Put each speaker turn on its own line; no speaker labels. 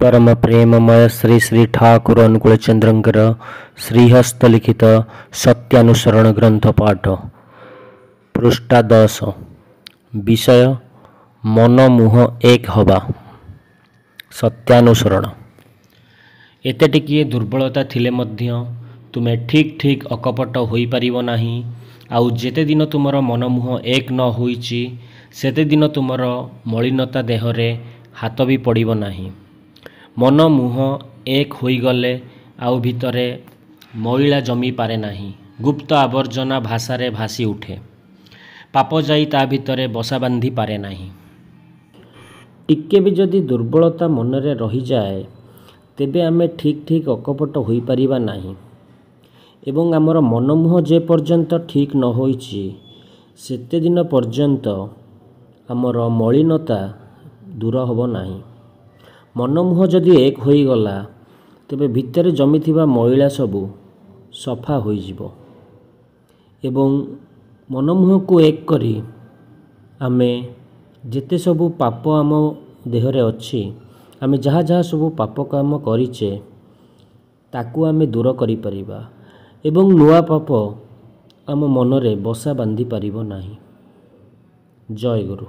परम प्रेममय श्री श्री ठाकुर अनुकूल चंद्रंकर श्रीहस्त लिखित सत्यानुसरण ग्रंथ पाठ पृष्ठा 10 विषय मन मुह एक हवा सत्यानुसरण। एते टिकिए दुर्बलता थिले मध्य तुमे ठीक ठीक अकपट होई परिबो नाही। आउ जेते दिन तुमर मन मुह एक न होईची सेते दिन तुमर मलिनता देहरे हाथ भी पड़िबो नाही। मन मुह एक होई गले आउ भितरे मैला जमी पारे नाही। गुप्त आवर्जना भाषारे भासी उठे। पाप जाई ता भितरे बसा बांधी पारे नाही। टिके भी जदि दुर्बलता मनरे रही जाए तेबे आमे ठीक ठीक अकपट होई परिबा नाही एवं आमर मन मुह जे पर्यंत ठीक न होईची सेते दिन पर्यंत आमर मलिनता दूर होबो नाही। मन मुह जदि एक होई गला तेबे भितरे जमिथिबा मैला सबु सफा होई जिवो एवं मन मुह को एक करी आमे जेते सबु पाप आम देहरे अच्छी आमे जहाँ जहाँ सबु पाप काम करिचे ताकू आमे दूर करि परिबा एवं नुआ पाप आम मनरे बसा बांधी परिबो नाही। जय गुरु।